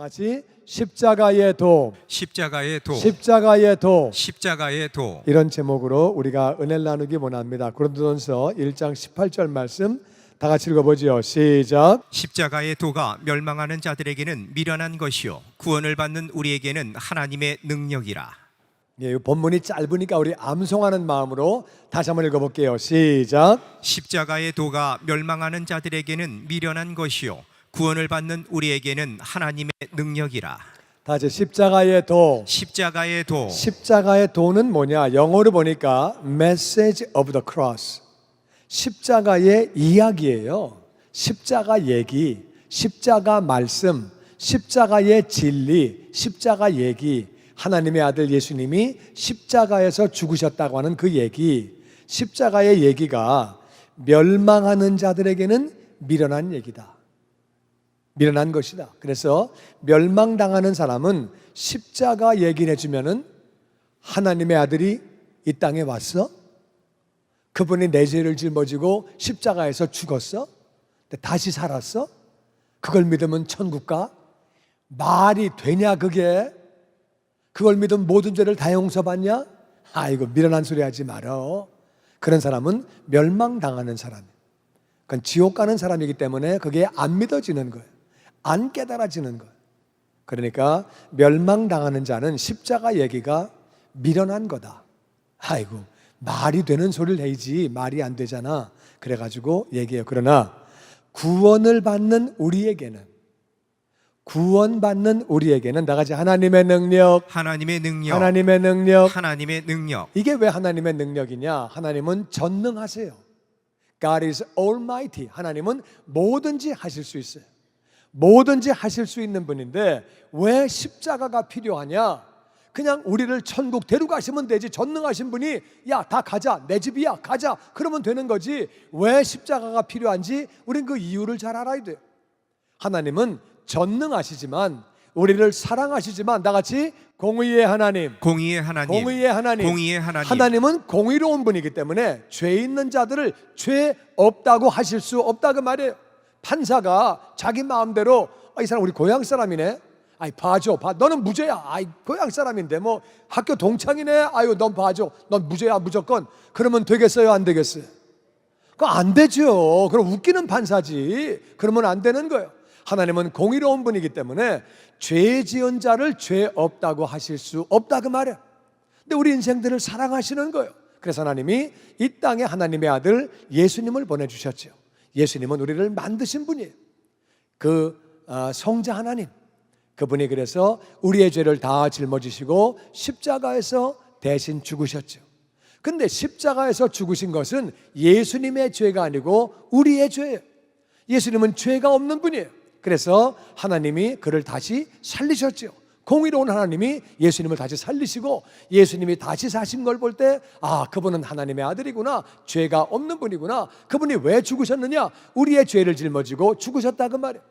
같이 십자가의 도, 십자가의 도, 십자가의 도, 십자가의 도. 이런 제목으로 우리가 은혜를 나누기 원합니다. 고린도전서 1장 18절 말씀 다 같이 읽어보죠. 시작. 십자가의 도가 멸망하는 자들에게는 미련한 것이요 구원을 받는 우리에게는 하나님의 능력이라. 이 본문이 짧으니까 우리 암송하는 마음으로 다시 한번 읽어볼게요. 시작. 십자가의 도가 멸망하는 자들에게는 미련한 것이요 구원을 받는 우리에게는 하나님의 능력이라. 다시 십자가의 도. 십자가의 도. 십자가의 도는 뭐냐? 영어로 보니까 Message of the Cross. 십자가의 이야기예요. 십자가 얘기, 십자가 말씀, 십자가의 진리, 십자가 얘기. 하나님의 아들 예수님이 십자가에서 죽으셨다고 하는 그 얘기. 십자가의 얘기가 멸망하는 자들에게는 미련한 얘기다. 미련한 것이다. 그래서 멸망당하는 사람은 십자가 얘기를 해주면은 하나님의 아들이 이 땅에 왔어? 그분이 내 죄를 짊어지고 십자가에서 죽었어? 다시 살았어? 그걸 믿으면 천국 가? 말이 되냐 그게? 그걸 믿으면 모든 죄를 다 용서받냐? 아이고 미련한 소리 하지 말어. 그런 사람은 멸망당하는 사람이에요. 그건 지옥 가는 사람이기 때문에 그게 안 믿어지는 거예요. 안 깨달아지는 거예요. 그러니까 멸망당하는 자는 십자가 얘기가 미련한 거다. 아이고 말이 되는 소리를 해야지 말이 안 되잖아. 그래가지고 얘기해요. 그러나 구원을 받는 우리에게는 나같이 하나님의 능력, 하나님의 능력, 하나님의 능력. 하나님의 능력. 이게 왜 하나님의 능력이냐? 하나님은 전능하세요. God is almighty. 하나님은 뭐든지 하실 수 있어요. 뭐든지 하실 수 있는 분인데 왜 십자가가 필요하냐? 그냥 우리를 천국 데려가시면 되지. 전능하신 분이 야, 다 가자. 내 집이야. 가자. 그러면 되는 거지. 왜 십자가가 필요한지 우린 그 이유를 잘 알아야 돼요. 하나님은 전능하시지만 우리를 사랑하시지만 나같이 공의의 하나님, 공의의 하나님, 공의의 하나님, 공의의 하나님. 하나님은 공의로운 분이기 때문에 죄 있는 자들을 죄 없다고 하실 수 없다고 말해요. 판사가 자기 마음대로 이 사람 우리 고향 사람이네. 아이 봐줘, 너는 무죄야. 아이 고향 사람인데 뭐 학교 동창이네. 아유 넌 봐줘, 넌 무죄야 무조건. 그러면 되겠어요, 안 되겠어요? 그거 안 되죠. 그럼 웃기는 판사지. 그러면 안 되는 거예요. 하나님은 공의로운 분이기 때문에 죄 지은 자를 죄 없다고 하실 수 없다고 말해요. 근데 우리 인생들을 사랑하시는 거예요. 그래서 하나님이 이 땅에 하나님의 아들 예수님을 보내주셨죠. 예수님은 우리를 만드신 분이에요. 그 성자 하나님, 그분이 그래서 우리의 죄를 다 짊어지시고 십자가에서 대신 죽으셨죠. 근데 십자가에서 죽으신 것은 예수님의 죄가 아니고 우리의 죄예요. 예수님은 죄가 없는 분이에요. 그래서 하나님이 그를 다시 살리셨죠. 공의로운 하나님이 예수님을 다시 살리시고 예수님이 다시 사신 걸 볼 때 그분은 하나님의 아들이구나. 죄가 없는 분이구나. 그분이 왜 죽으셨느냐? 우리의 죄를 짊어지고 죽으셨다 그 말이에요.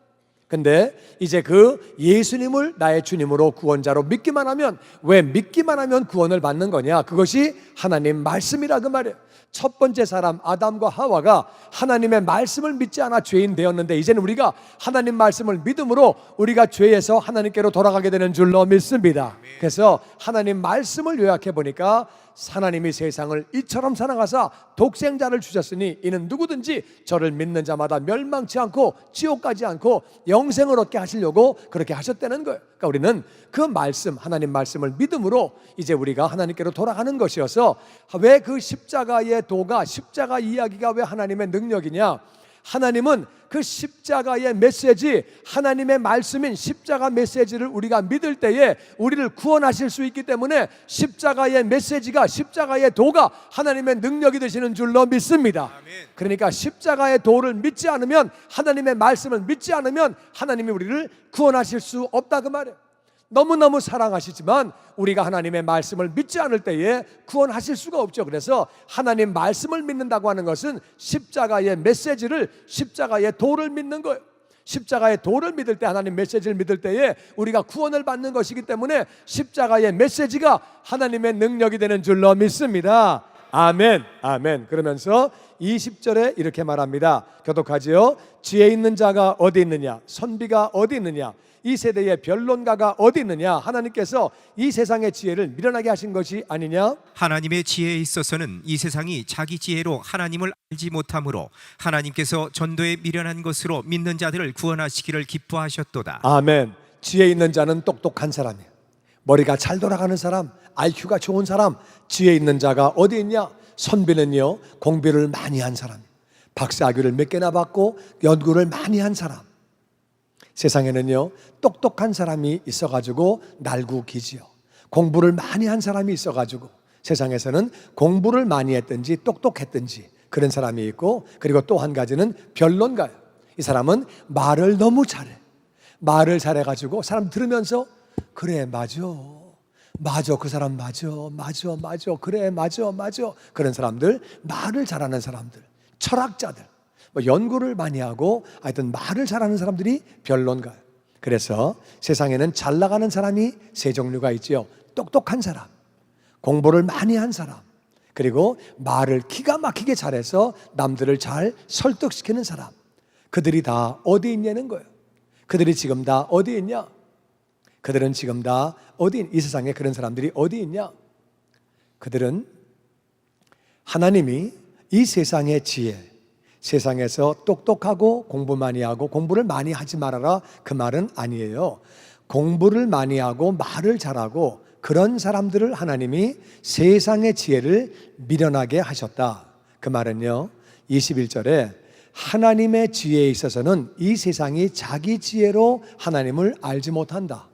근데 이제 그 예수님을 나의 주님으로 구원자로 믿기만 하면, 왜 믿기만 하면 구원을 받는 거냐? 그것이 하나님 말씀이라 그 말이에요. 첫 번째 사람 아담과 하와가 하나님의 말씀을 믿지 않아 죄인 되었는데 이제는 우리가 하나님 말씀을 믿음으로 우리가 죄에서 하나님께로 돌아가게 되는 줄로 믿습니다. 그래서 하나님 말씀을 요약해 보니까 하나님이 세상을 이처럼 사랑하사 독생자를 주셨으니 이는 누구든지 저를 믿는 자마다 멸망치 않고 지옥 가지 않고 영생을 얻게 하시려고 그렇게 하셨다는 거예요. 그러니까 우리는 그 말씀, 하나님 말씀을 믿음으로 이제 우리가 하나님께로 돌아가는 것이어서, 왜 그 십자가의 도가, 십자가 이야기가 왜 하나님의 능력이냐? 하나님은 그 십자가의 메시지, 하나님의 말씀인 십자가 메시지를 우리가 믿을 때에 우리를 구원하실 수 있기 때문에 십자가의 메시지가, 십자가의 도가 하나님의 능력이 되시는 줄로 믿습니다. 그러니까 십자가의 도를 믿지 않으면, 하나님의 말씀을 믿지 않으면 하나님이 우리를 구원하실 수 없다 그 말이에요. 너무너무 사랑하시지만 우리가 하나님의 말씀을 믿지 않을 때에 구원하실 수가 없죠. 그래서 하나님 말씀을 믿는다고 하는 것은 십자가의 메시지를, 십자가의 도를 믿는 거예요. 십자가의 도를 믿을 때, 하나님 메시지를 믿을 때에 우리가 구원을 받는 것이기 때문에 십자가의 메시지가 하나님의 능력이 되는 줄로 믿습니다. 아멘, 아멘. 그러면서 20절에 이렇게 말합니다. 교독하지요. 지혜 있는 자가 어디 있느냐? 선비가 어디 있느냐? 이 세대의 변론가가 어디 있느냐? 하나님께서 이 세상의 지혜를 미련하게 하신 것이 아니냐? 하나님의 지혜에 있어서는 이 세상이 자기 지혜로 하나님을 알지 못하므로 하나님께서 전도에 미련한 것으로 믿는 자들을 구원하시기를 기뻐하셨도다. 아멘. 지혜 있는 자는 똑똑한 사람이에요. 머리가 잘 돌아가는 사람, IQ가 좋은 사람, 지혜 있는 자가 어디 있냐? 선비는요, 공부를 많이 한 사람, 박사학위를 몇 개나 받고 연구를 많이 한 사람. 세상에는요, 똑똑한 사람이 있어가지고 날구기지요. 공부를 많이 한 사람이 있어가지고 세상에서는 공부를 많이 했든지 똑똑했든지 그런 사람이 있고, 그리고 또 한 가지는 변론가예요. 이 사람은 말을 너무 잘해. 말을 잘해가지고 사람 들으면서 그래, 맞아, 그 사람 맞아, 그래, 맞아. 그런 사람들, 말을 잘하는 사람들, 철학자들, 연구를 많이 하고 하여튼 말을 잘하는 사람들이 변론가예요. 그래서 세상에는 잘 나가는 사람이 세 종류가 있죠. 똑똑한 사람, 공부를 많이 한 사람, 그리고 말을 기가 막히게 잘해서 남들을 잘 설득시키는 사람. 그들이 다 어디 있냐는 거예요. 그들이 지금 다 어디 있냐? 그들은 지금 다 어디, 이 세상에 그런 사람들이 어디 있냐? 그들은 하나님이 이 세상의 지혜, 세상에서 똑똑하고 공부 많이 하고 공부를 많이 하지 말아라, 그 말은 아니에요. 공부를 많이 하고 말을 잘하고 그런 사람들을 하나님이 세상의 지혜를 미련하게 하셨다. 그 말은요, 21절에 하나님의 지혜에 있어서는 이 세상이 자기 지혜로 하나님을 알지 못한다.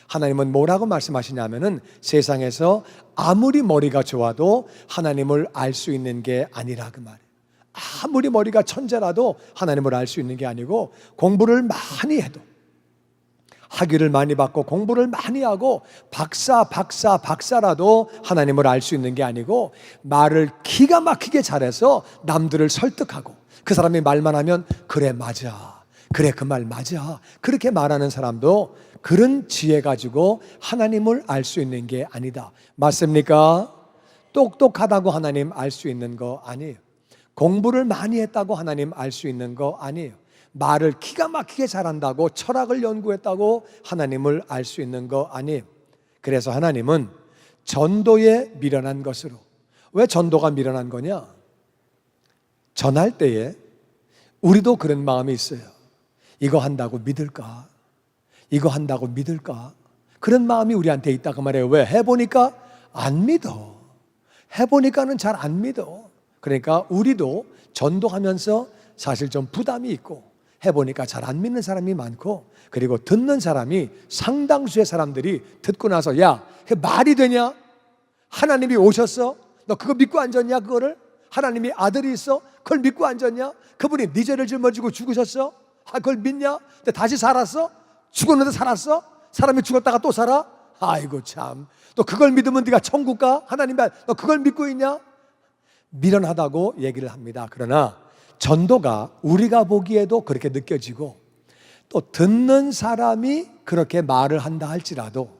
하나님은 뭐라고 말씀하시냐면은 세상에서 아무리 머리가 좋아도 하나님을 알 수 있는 게 아니라, 그 말이에요. 아무리 머리가 천재라도 하나님을 알 수 있는 게 아니고, 공부를 많이 해도, 학위를 많이 받고 공부를 많이 하고 박사라도 하나님을 알 수 있는 게 아니고, 말을 기가 막히게 잘해서 남들을 설득하고 그 사람이 말만 하면 그래, 맞아, 그래, 그 말 맞아, 그렇게 말하는 사람도 그런 지혜 가지고 하나님을 알 수 있는 게 아니다. 맞습니까? 똑똑하다고 하나님 알 수 있는 거 아니에요. 공부를 많이 했다고 하나님 알 수 있는 거 아니에요. 말을 기가 막히게 잘한다고, 철학을 연구했다고 하나님을 알 수 있는 거 아니에요. 그래서 하나님은 전도에 미련한 것으로. 왜 전도가 미련한 거냐? 전할 때에 우리도 그런 마음이 있어요. 이거 한다고 믿을까? 이거 한다고 믿을까? 그런 마음이 우리한테 있다고 말해요. 왜? 해보니까 안 믿어. 해보니까는 잘 안 믿어. 그러니까 우리도 전도하면서 사실 좀 부담이 있고, 해보니까 잘 안 믿는 사람이 많고, 그리고 듣는 사람이 상당수의 사람들이 듣고 나서 야, 그게 말이 되냐? 하나님이 오셨어? 너 그거 믿고 앉았냐? 그거를? 하나님이 아들이 있어? 그걸 믿고 앉았냐? 그분이 네 죄를 짊어지고 죽으셨어? 그걸 믿냐? 근데 다시 살았어? 죽었는데 살았어? 사람이 죽었다가 또 살아? 아이고 참, 또 그걸 믿으면 네가 천국 가? 하나님 말, 너 그걸 믿고 있냐? 미련하다고 얘기를 합니다. 그러나 전도가 우리가 보기에도 그렇게 느껴지고, 또 듣는 사람이 그렇게 말을 한다 할지라도,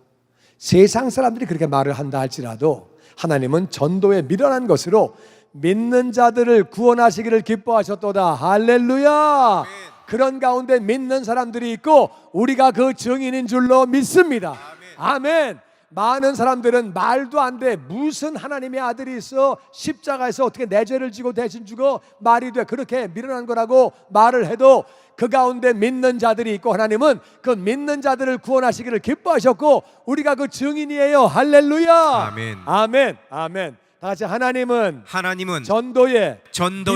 세상 사람들이 그렇게 말을 한다 할지라도, 하나님은 전도에 미련한 것으로 믿는 자들을 구원하시기를 기뻐하셨도다. 할렐루야. 그런 가운데 믿는 사람들이 있고 우리가 그 증인인 줄로 믿습니다. 아멘. 많은 사람들은 말도 안 돼, 무슨 하나님의 아들이 있어, 십자가에서 어떻게 내 죄를 지고 대신 죽어, 말이 돼, 그렇게 미련한 거라고 말을 해도 그 가운데 믿는 자들이 있고, 하나님은 그 믿는 자들을 구원하시기를 기뻐하셨고 우리가 그 증인이에요. 할렐루야. 아멘. 아멘. 아멘. 다 같이 하나님은 전도에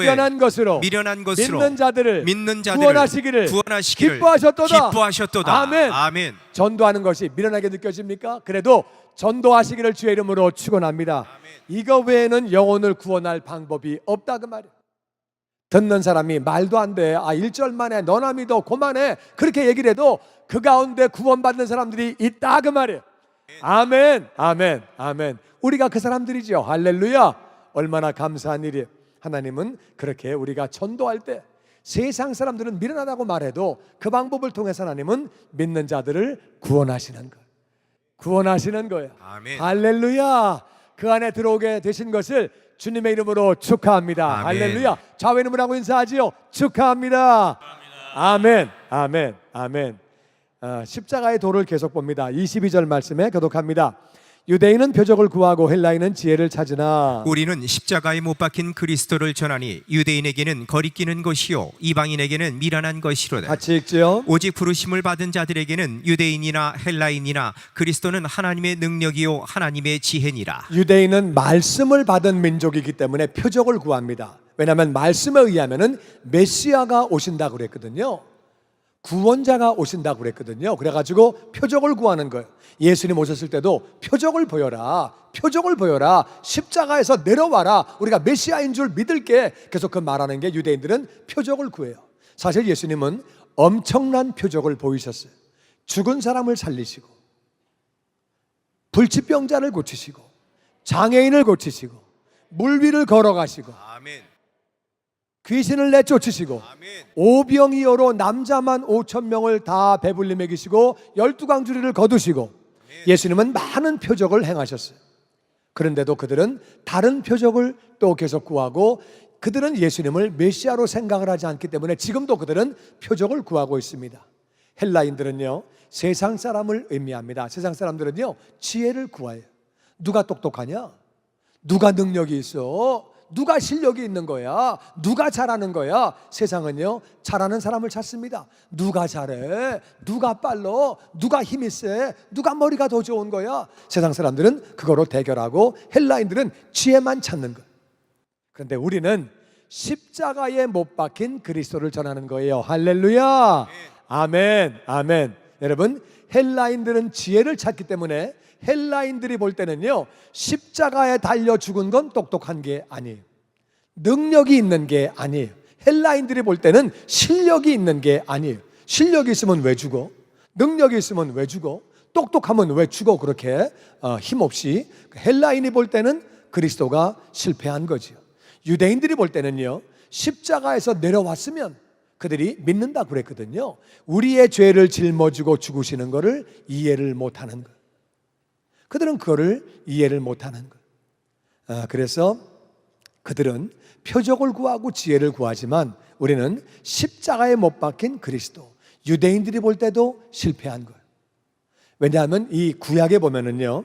미련한 것으로 믿는 자들을 구원하시기를 기뻐하셨도다. 아멘. 아멘. 전도하는 것이 미련하게 느껴집니까? 그래도 전도하시기를 주의 이름으로 축원합니다. 이거 외에는 영혼을 구원할 방법이 없다, 그 말이에요. 듣는 사람이 말도 안 돼, 1절 만에 너나 믿어, 고만해, 그렇게 얘기를 해도 그 가운데 구원받는 사람들이 있다, 그 말이에요. 아멘. 아멘. 아멘. 우리가 그 사람들이죠. 할렐루야. 얼마나 감사한 일이에요. 하나님은 그렇게 우리가 전도할 때 세상 사람들은 미련하다고 말해도 그 방법을 통해서 하나님은 믿는 자들을 구원하시는 거예요. 구원하시는 거예요. 아멘. 할렐루야. 그 안에 들어오게 되신 것을 주님의 이름으로 축하합니다. 아멘. 할렐루야. 좌우 이름을 하고 인사하지요. 축하합니다. 아멘. 아멘. 아멘. 십자가의 도를 계속 봅니다. 22절 말씀에 교독합니다. 유대인은 표적을 구하고 헬라인은 지혜를 찾으나 우리는 십자가에 못 박힌 그리스도를 전하니 유대인에게는 거리끼는 것이요 이방인에게는 미련한 것이로다. 같이 읽지요. 오직 부르심을 받은 자들에게는 유대인이나 헬라인이나 그리스도는 하나님의 능력이요 하나님의 지혜니라. 유대인은 말씀을 받은 민족이기 때문에 표적을 구합니다. 왜냐하면 말씀에 의하면은 메시아가 오신다고 그랬거든요. 구원자가 오신다고 그랬거든요. 그래가지고 표적을 구하는 거예요. 예수님 오셨을 때도 표적을 보여라, 표적을 보여라, 십자가에서 내려와라, 우리가 메시아인 줄 믿을게. 계속 그 말하는 게 유대인들은 표적을 구해요. 사실 예수님은 엄청난 표적을 보이셨어요. 죽은 사람을 살리시고, 불치병자를 고치시고, 장애인을 고치시고, 물 위를 걸어가시고, 아멘. 귀신을 내쫓으시고, 아멘. 오병이어로 남자만 5,000명을 다 배불리 먹이시고 12광주리를 거두시고, 예수님은 많은 표적을 행하셨어요. 그런데도 그들은 다른 표적을 또 계속 구하고, 그들은 예수님을 메시아로 생각을 하지 않기 때문에 지금도 그들은 표적을 구하고 있습니다. 헬라인들은요, 세상 사람을 의미합니다. 세상 사람들은요, 지혜를 구해요. 누가 똑똑하냐? 누가 능력이 있어? 누가 실력이 있는 거야? 누가 잘하는 거야? 세상은요, 잘하는 사람을 찾습니다. 누가 잘해? 누가 빨라? 누가 힘이 세? 누가 머리가 더 좋은 거야? 세상 사람들은 그거로 대결하고 헬라인들은 지혜만 찾는 거예요. 그런데 우리는 십자가에 못 박힌 그리스도를 전하는 거예요. 할렐루야. 아멘. 아멘. 여러분, 헬라인들은 지혜를 찾기 때문에 헬라인들이 볼 때는요, 십자가에 달려 죽은 건 똑똑한 게 아니에요. 능력이 있는 게 아니에요. 헬라인들이 볼 때는 실력이 있는 게 아니에요. 실력이 있으면 왜 죽어? 능력이 있으면 왜 죽어? 똑똑하면 왜 죽어? 그렇게 힘없이. 헬라인이 볼 때는 그리스도가 실패한 거죠. 유대인들이 볼 때는요, 십자가에서 내려왔으면 그들이 믿는다 그랬거든요. 우리의 죄를 짊어지고 죽으시는 것을 이해를 못하는 거예요. 그들은 그거를 이해를 못하는 거예요. 그래서 그들은 표적을 구하고 지혜를 구하지만 우리는 십자가에 못 박힌 그리스도, 유대인들이 볼 때도 실패한 거예요. 왜냐하면 이 구약에 보면은요,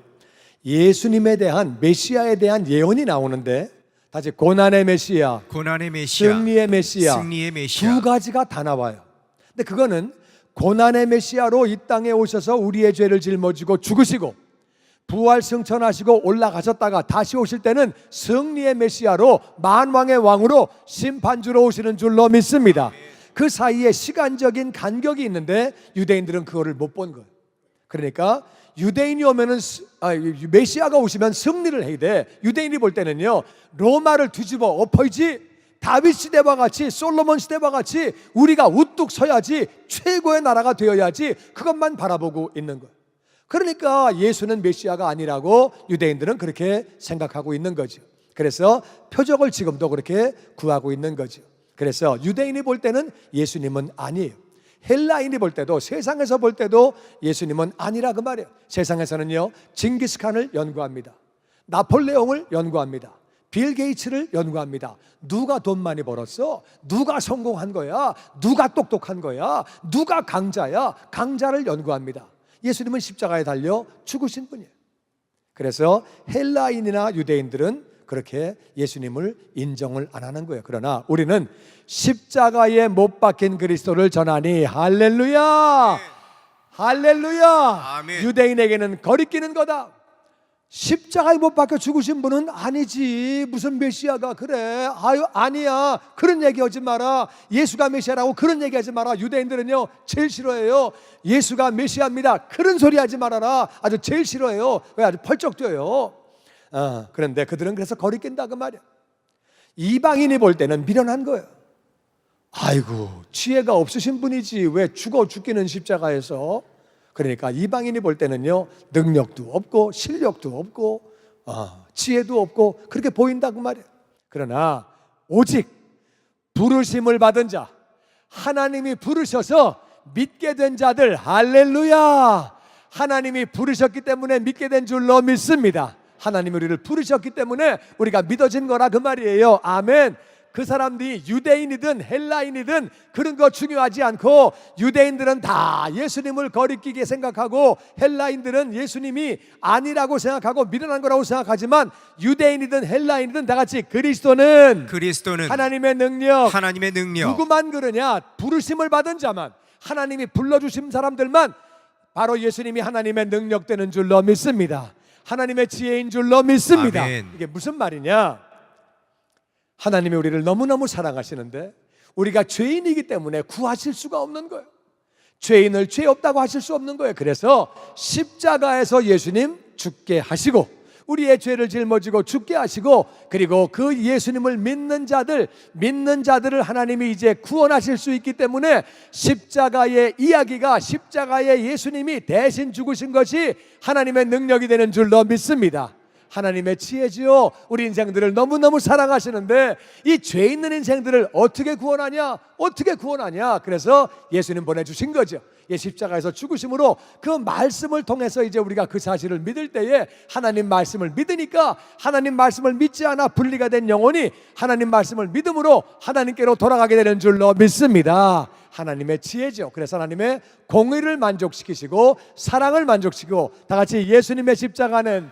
예수님에 대한, 메시아에 대한 예언이 나오는데, 다시 고난의 메시아, 고난의 메시아, 승리의 메시아, 승리의 메시아. 두 가지가 다 나와요. 근데 그거는 고난의 메시아로 이 땅에 오셔서 우리의 죄를 짊어지고 죽으시고 부활 승천하시고 올라가셨다가 다시 오실 때는 승리의 메시아로 만왕의 왕으로 심판주로 오시는 줄로 믿습니다. 그 사이에 시간적인 간격이 있는데 유대인들은 그거를 못 본 거예요. 그러니까 유대인이 오면은 메시아가 오시면 승리를 해야 돼. 유대인이 볼 때는요, 로마를 뒤집어 엎어야지, 다윗 시대와 같이, 솔로몬 시대와 같이 우리가 우뚝 서야지, 최고의 나라가 되어야지, 그것만 바라보고 있는 거예요. 그러니까 예수는 메시아가 아니라고 유대인들은 그렇게 생각하고 있는 거죠. 그래서 표적을 지금도 그렇게 구하고 있는 거죠. 그래서 유대인이 볼 때는 예수님은 아니에요. 헬라인이 볼 때도, 세상에서 볼 때도 예수님은 아니라 그 말이에요. 세상에서는요, 징기스칸을 연구합니다. 나폴레옹을 연구합니다. 빌 게이츠를 연구합니다. 누가 돈 많이 벌었어? 누가 성공한 거야? 누가 똑똑한 거야? 누가 강자야? 강자를 연구합니다. 예수님은 십자가에 달려 죽으신 분이에요. 그래서 헬라인이나 유대인들은 그렇게 예수님을 인정을 안 하는 거예요. 그러나 우리는 십자가에 못 박힌 그리스도를 전하니 할렐루야, 할렐루야. 아멘. 유대인에게는 거리끼는 거다. 십자가에 못 박혀 죽으신 분은 아니지, 무슨 메시아가 그래? 아유, 아니야, 그런 얘기하지 마라. 예수가 메시아라고 그런 얘기하지 마라. 유대인들은요, 제일 싫어해요. 예수가 메시아입니다, 그런 소리 하지 말아라. 아주 제일 싫어해요. 왜? 아주 펄쩍 뛰어요. 그런데 그들은 그래서 거리낀다 그 말이야. 이방인이 볼 때는 미련한 거예요. 아이고, 지혜가 없으신 분이지 왜 죽기는 십자가에서. 그러니까 이방인이 볼 때는요, 능력도 없고 실력도 없고 지혜도 없고 그렇게 보인다 그 말이에요. 그러나 오직 부르심을 받은 자, 하나님이 부르셔서 믿게 된 자들, 할렐루야, 하나님이 부르셨기 때문에 믿게 된 줄로 믿습니다. 하나님이 우리를 부르셨기 때문에 우리가 믿어진 거라 그 말이에요. 아멘. 그 사람들이 유대인이든 헬라인이든 그런 거 중요하지 않고, 유대인들은 다 예수님을 거리끼게 생각하고 헬라인들은 예수님이 아니라고 생각하고 미련한 거라고 생각하지만, 유대인이든 헬라인이든 다 같이 그리스도는 하나님의 능력. 누구만 그러냐? 부르심을 받은 자만, 하나님이 불러주신 사람들만 바로 예수님이 하나님의 능력 되는 줄로 믿습니다. 하나님의 지혜인 줄로 믿습니다. 아멘. 이게 무슨 말이냐? 하나님이 우리를 너무너무 사랑하시는데 우리가 죄인이기 때문에 구하실 수가 없는 거예요. 죄인을 죄 없다고 하실 수 없는 거예요. 그래서 십자가에서 예수님 죽게 하시고, 우리의 죄를 짊어지고 죽게 하시고, 그리고 그 예수님을 믿는 자들을 하나님이 이제 구원하실 수 있기 때문에, 십자가의 이야기가, 십자가의 예수님이 대신 죽으신 것이 하나님의 능력이 되는 줄로 믿습니다. 하나님의 지혜지요. 우리 인생들을 너무너무 사랑하시는데 이 죄 있는 인생들을 어떻게 구원하냐? 그래서 예수님 보내주신 거죠. 십자가에서 죽으심으로 그 말씀을 통해서 이제 우리가 그 사실을 믿을 때에, 하나님 말씀을 믿으니까 하나님 말씀을 믿지 않아 분리가 된 영혼이 하나님 말씀을 믿음으로 하나님께로 돌아가게 되는 줄로 믿습니다. 하나님의 지혜죠. 그래서 하나님의 공의를 만족시키시고 사랑을 만족시키고, 다 같이 예수님의 십자가는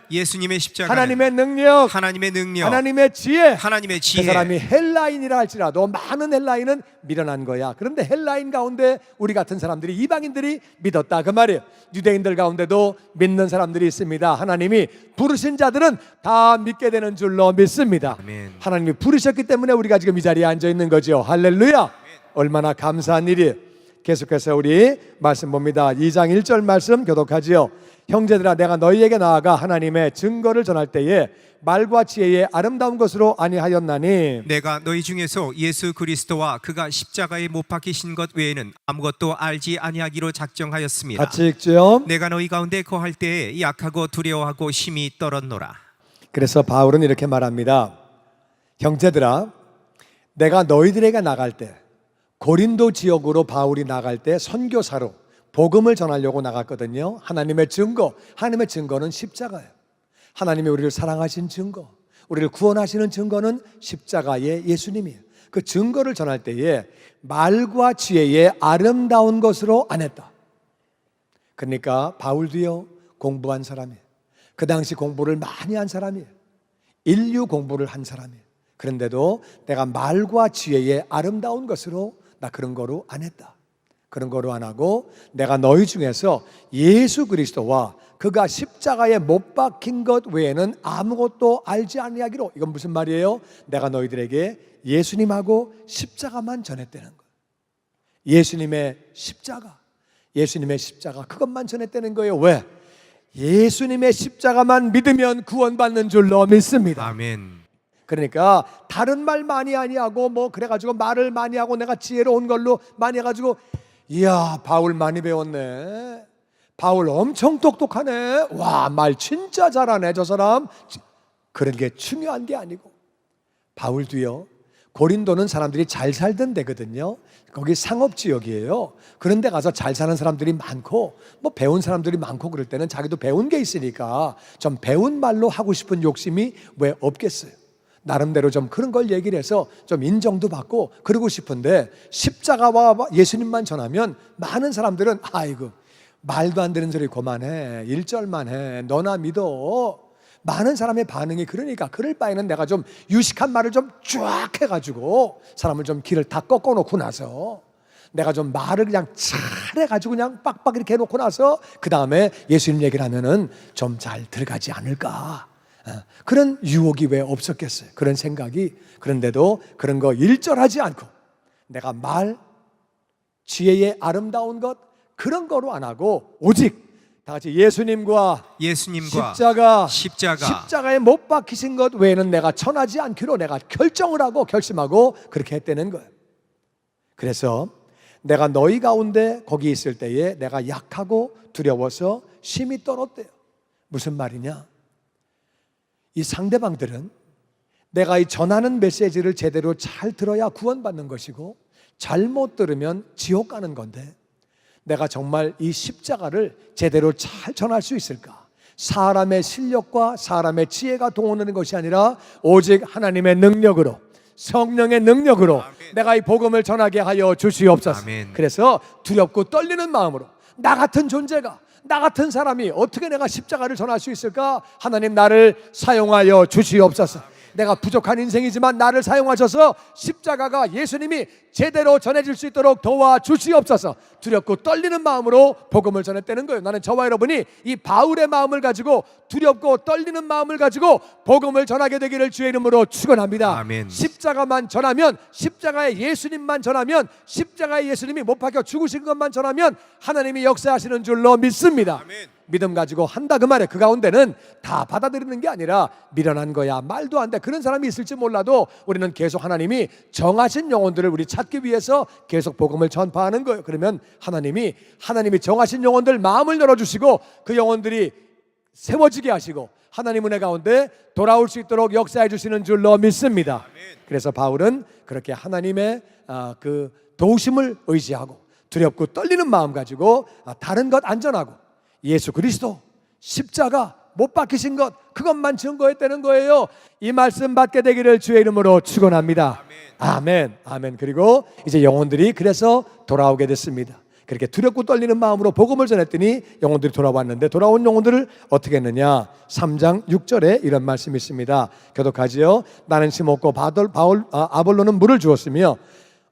하나님의 능력, 하나님의 지혜. 그 사람이 헬라인이라 할지라도 많은 헬라인은 미련한 거야. 그런데 헬라인 가운데 우리 같은 사람들이, 이방인들이 믿었다 그 말이에요. 유대인들 가운데도 믿는 사람들이 있습니다. 하나님이 부르신 자들은 다 믿게 되는 줄로 믿습니다. 아멘. 하나님이 부르셨기 때문에 우리가 지금 이 자리에 앉아 있는 거죠. 할렐루야. 얼마나 감사한 일이에요. 계속해서 우리 말씀 봅니다. 2장 1절 말씀 교독하지요. 형제들아, 내가 너희에게 나아가 하나님의 증거를 전할 때에 말과 지혜의 아름다운 것으로 아니하였나니, 내가 너희 중에서 예수 그리스도와 그가 십자가에 못 박히신 것 외에는 아무것도 알지 아니하기로 작정하였습니다. 같이 읽죠. 내가 너희 가운데 거할 때에 약하고 두려워하고 심히 떨었노라. 그래서 바울은 이렇게 말합니다. 형제들아, 내가 너희들에게 나갈 때, 고린도 지역으로 바울이 나갈 때 선교사로 복음을 전하려고 나갔거든요. 하나님의 증거는 십자가예요. 하나님이 우리를 사랑하신 증거, 우리를 구원하시는 증거는 십자가의 예수님이에요. 그 증거를 전할 때에 말과 지혜의 아름다운 것으로 안 했다. 그러니까 바울도요, 공부한 사람이에요. 그 당시 공부를 많이 한 사람이에요. 인류 공부를 한 사람이에요. 그런데도 내가 말과 지혜의 아름다운 것으로, 나 그런 거로 안 했다. 그런 거로 안 하고, 내가 너희 중에서 예수 그리스도와 그가 십자가에 못 박힌 것 외에는 아무것도 알지 아니하기로. 이건 무슨 말이에요? 내가 너희들에게 예수님하고 십자가만 전했다는 거예요. 예수님의 십자가 그것만 전했다는 거예요. 왜? 예수님의 십자가만 믿으면 구원받는 줄로 믿습니다. 아멘. 그러니까 다른 말 많이 하고 뭐 그래가지고 말을 많이 하고 내가 지혜로운 걸로 많이 해가지고, 이야, 바울 많이 배웠네, 바울 엄청 똑똑하네, 와, 말 진짜 잘하네 저 사람, 그런 게 중요한 게 아니고, 바울도요, 고린도는 사람들이 잘 살던 데거든요. 거기 상업지역이에요. 그런데 가서 잘 사는 사람들이 많고 뭐 배운 사람들이 많고 그럴 때는 자기도 배운 게 있으니까 좀 배운 말로 하고 싶은 욕심이 왜 없겠어요. 나름대로 좀 그런 걸 얘기를 해서 좀 인정도 받고 그러고 싶은데, 십자가와 예수님만 전하면 많은 사람들은 아이고 말도 안 되는 소리 그만해, 1절만 해, 너나 믿어. 많은 사람의 반응이 그러니까, 그럴 바에는 내가 좀 유식한 말을 좀 쫙 해가지고 사람을 좀 길을 다 꺾어놓고 나서, 내가 좀 말을 그냥 잘해가지고 그냥 빡빡 이렇게 해놓고 나서 그 다음에 예수님 얘기를 하면은 좀 잘 들어가지 않을까, 그런 유혹이 왜 없었겠어요? 그런 생각이. 그런데도 그런 거 일절하지 않고 내가 말, 지혜의 아름다운 것, 그런 거로 안 하고 오직 다 같이 예수님과 십자가에 못 박히신 것 외에는 내가 전하지 않기로 내가 결정을 하고 결심하고 그렇게 했다는 거예요. 그래서 내가 너희 가운데 거기 있을 때에 내가 약하고 두려워서 심히 떨었대요. 무슨 말이냐? 이 상대방들은 내가 이 전하는 메시지를 제대로 잘 들어야 구원받는 것이고, 잘못 들으면 지옥 가는 건데, 내가 정말 이 십자가를 제대로 잘 전할 수 있을까? 사람의 실력과 사람의 지혜가 동원하는 것이 아니라 오직 하나님의 능력으로, 성령의 능력으로 내가 이 복음을 전하게 하여 주시옵소서. 아멘. 그래서 두렵고 떨리는 마음으로 나 같은 존재가, 나 같은 사람이 어떻게 내가 십자가를 전할 수 있을까? 하나님 나를 사용하여 주시옵소서. 내가 부족한 인생이지만 나를 사용하셔서 십자가가 예수님이 제대로 전해질 수 있도록 도와주시옵소서. 두렵고 떨리는 마음으로 복음을 전했다는 거예요. 나는 저와 여러분이 이 바울의 마음을 가지고, 두렵고 떨리는 마음을 가지고 복음을 전하게 되기를 주의 이름으로 축원합니다. 아멘. 십자가만 전하면, 십자가의 예수님만 전하면, 십자가의 예수님이 못 박혀 죽으신 것만 전하면 하나님이 역사하시는 줄로 믿습니다. 아멘. 믿음 가지고 한다 그 말이에요. 그 가운데는 다 받아들이는 게 아니라 미련한 거야, 말도 안 돼, 그런 사람이 있을지 몰라도 우리는 계속 하나님이 정하신 영혼들을 우리 찾기 위해서 계속 복음을 전파하는 거예요. 그러면 하나님이 정하신 영혼들 마음을 열어주시고 그 영혼들이 세워지게 하시고 하나님 은혜 가운데 돌아올 수 있도록 역사해 주시는 줄로 믿습니다. 그래서 바울은 그렇게 하나님의 그 도우심을 의지하고 두렵고 떨리는 마음 가지고 다른 것 안전하고 예수 그리스도 십자가 못 박히신 것, 그것만 증거했다는 거예요. 이 말씀 받게 되기를 주의 이름으로 축원합니다. 아멘. 아멘. 그리고 이제 영혼들이 그래서 돌아오게 됐습니다. 그렇게 두렵고 떨리는 마음으로 복음을 전했더니 영혼들이 돌아왔는데, 돌아온 영혼들을 어떻게 했느냐? 3장 6절에 이런 말씀이 있습니다. 교독하지요. 나는 심었고 아볼로는 물을 주었으며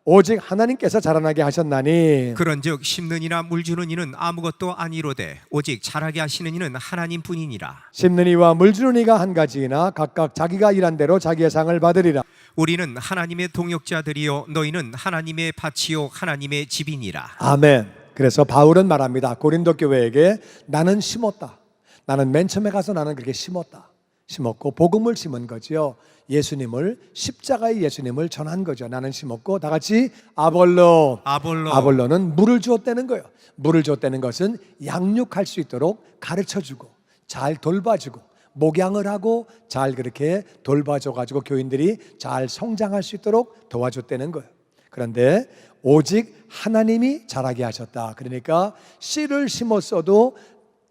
오직 하나님께서 자라나게 하셨나니. 그런즉 심는 이나 물 주는 이는 아무것도 아니로되 오직 자라게 하시는 이는 하나님뿐이니라. 심는 이와 물 주는 이가 한 가지이나 각각 자기가 일한 대로 자기의 상을 받으리라. 우리는 하나님의 동역자들이요 너희는 하나님의 밭이요 하나님의 집이니라. 아멘. 그래서 바울은 말합니다. 고린도 교회에게 나는 심었다. 나는 맨 처음에 가서 나는 그렇게 심었고 복음을 심은 거지요. 예수님을, 십자가의 예수님을 전한 거죠. 나는 심었고 다 같이 아볼로는 물을 주었다는 거예요. 물을 주었다는 것은 양육할 수 있도록 가르쳐주고 잘 돌봐주고 목양을 하고 잘 그렇게 돌봐줘가지고 교인들이 잘 성장할 수 있도록 도와줬다는 거예요. 그런데 오직 하나님이 자라게 하셨다. 그러니까 씨를 심었어도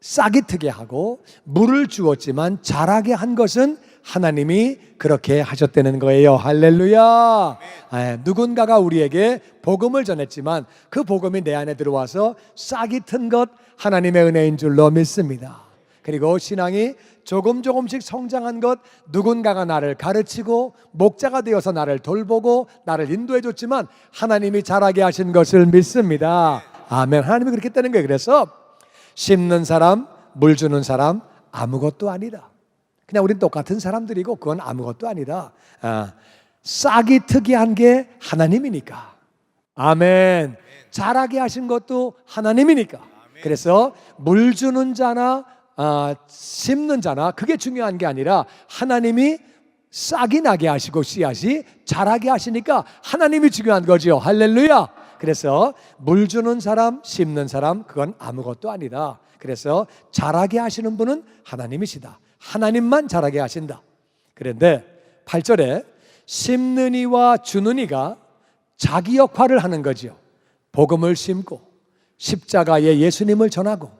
싹이 트게 하고 물을 주었지만 자라게 한 것은 하나님이 그렇게 하셨다는 거예요. 할렐루야. 누군가가 우리에게 복음을 전했지만 그 복음이 내 안에 들어와서 싹이 튼 것 하나님의 은혜인 줄로 믿습니다. 그리고 신앙이 조금씩 성장한 것, 누군가가 나를 가르치고 목자가 되어서 나를 돌보고 나를 인도해 줬지만 하나님이 자라게 하신 것을 믿습니다. 아멘. 하나님이 그렇게 했다는 거예요. 그래서 심는 사람, 물 주는 사람 아무것도 아니라, 그냥 우린 똑같은 사람들이고 그건 아무것도 아니라 싹이 특이한 게 하나님이니까. 아멘. 자라게 하신 것도 하나님이니까. 그래서 물 주는 자나 심는 자나 그게 중요한 게 아니라 하나님이 싹이 나게 하시고 씨앗이 자라게 하시니까 하나님이 중요한 거죠. 할렐루야. 그래서 물 주는 사람, 심는 사람 그건 아무것도 아니라, 그래서 자라게 하시는 분은 하나님이시다. 하나님만 자라게 하신다. 그런데 8절에 심는 이와 주는 이가 자기 역할을 하는 거죠. 복음을 심고 십자가의 예수님을 전하고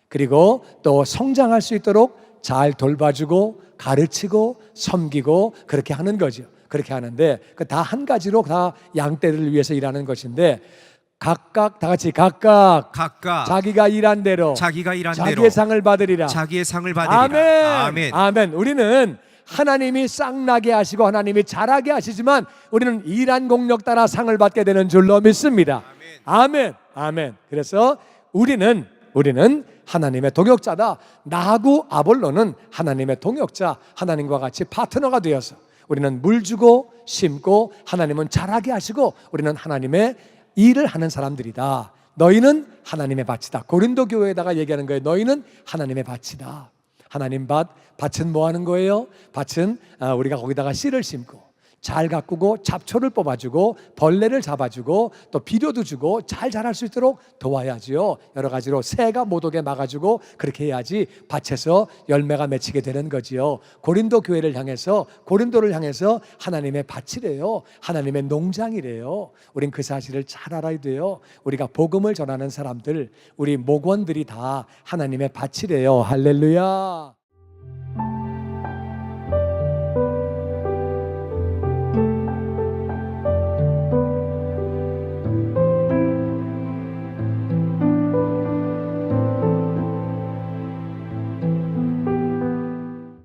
그리고 또 성장할 수 있도록 잘 돌봐주고 가르치고 섬기고 그렇게 하는 거죠. 그렇게 하는데 그 다 한 가지로 다 양떼를 위해서 일하는 것인데 각각 다 같이 각각 자기가 일한 대로 자기의 상을 받으리라. 아멘. 아멘. 우리는 하나님이 싹 나게 하시고 하나님이 자라게 하시지만 우리는 일한 공력 따라 상을 받게 되는 줄로 믿습니다. 아멘. 아멘. 그래서 우리는 하나님의 동역자다. 나하고 아볼로는 하나님의 동역자, 하나님과 같이 파트너가 되어서 우리는 물 주고 심고 하나님은 자라게 하시고 우리는 하나님의 일을 하는 사람들이다. 너희는 하나님의 밭이다. 고린도 교회에다가 얘기하는 거예요. 너희는 하나님의 밭이다. 하나님 밭은 뭐 하는 거예요? 밭은 우리가 거기다가 씨를 심고 잘 가꾸고 잡초를 뽑아주고 벌레를 잡아주고 또 비료도 주고 잘 자랄 수 있도록 도와야지요. 여러 가지로 새가 못 오게 막아주고 그렇게 해야지 밭에서 열매가 맺히게 되는 거지요. 고린도를 향해서 하나님의 밭이래요. 하나님의 농장이래요. 우린 그 사실을 잘 알아야 돼요. 우리가 복음을 전하는 사람들, 우리 목원들이 다 하나님의 밭이래요. 할렐루야.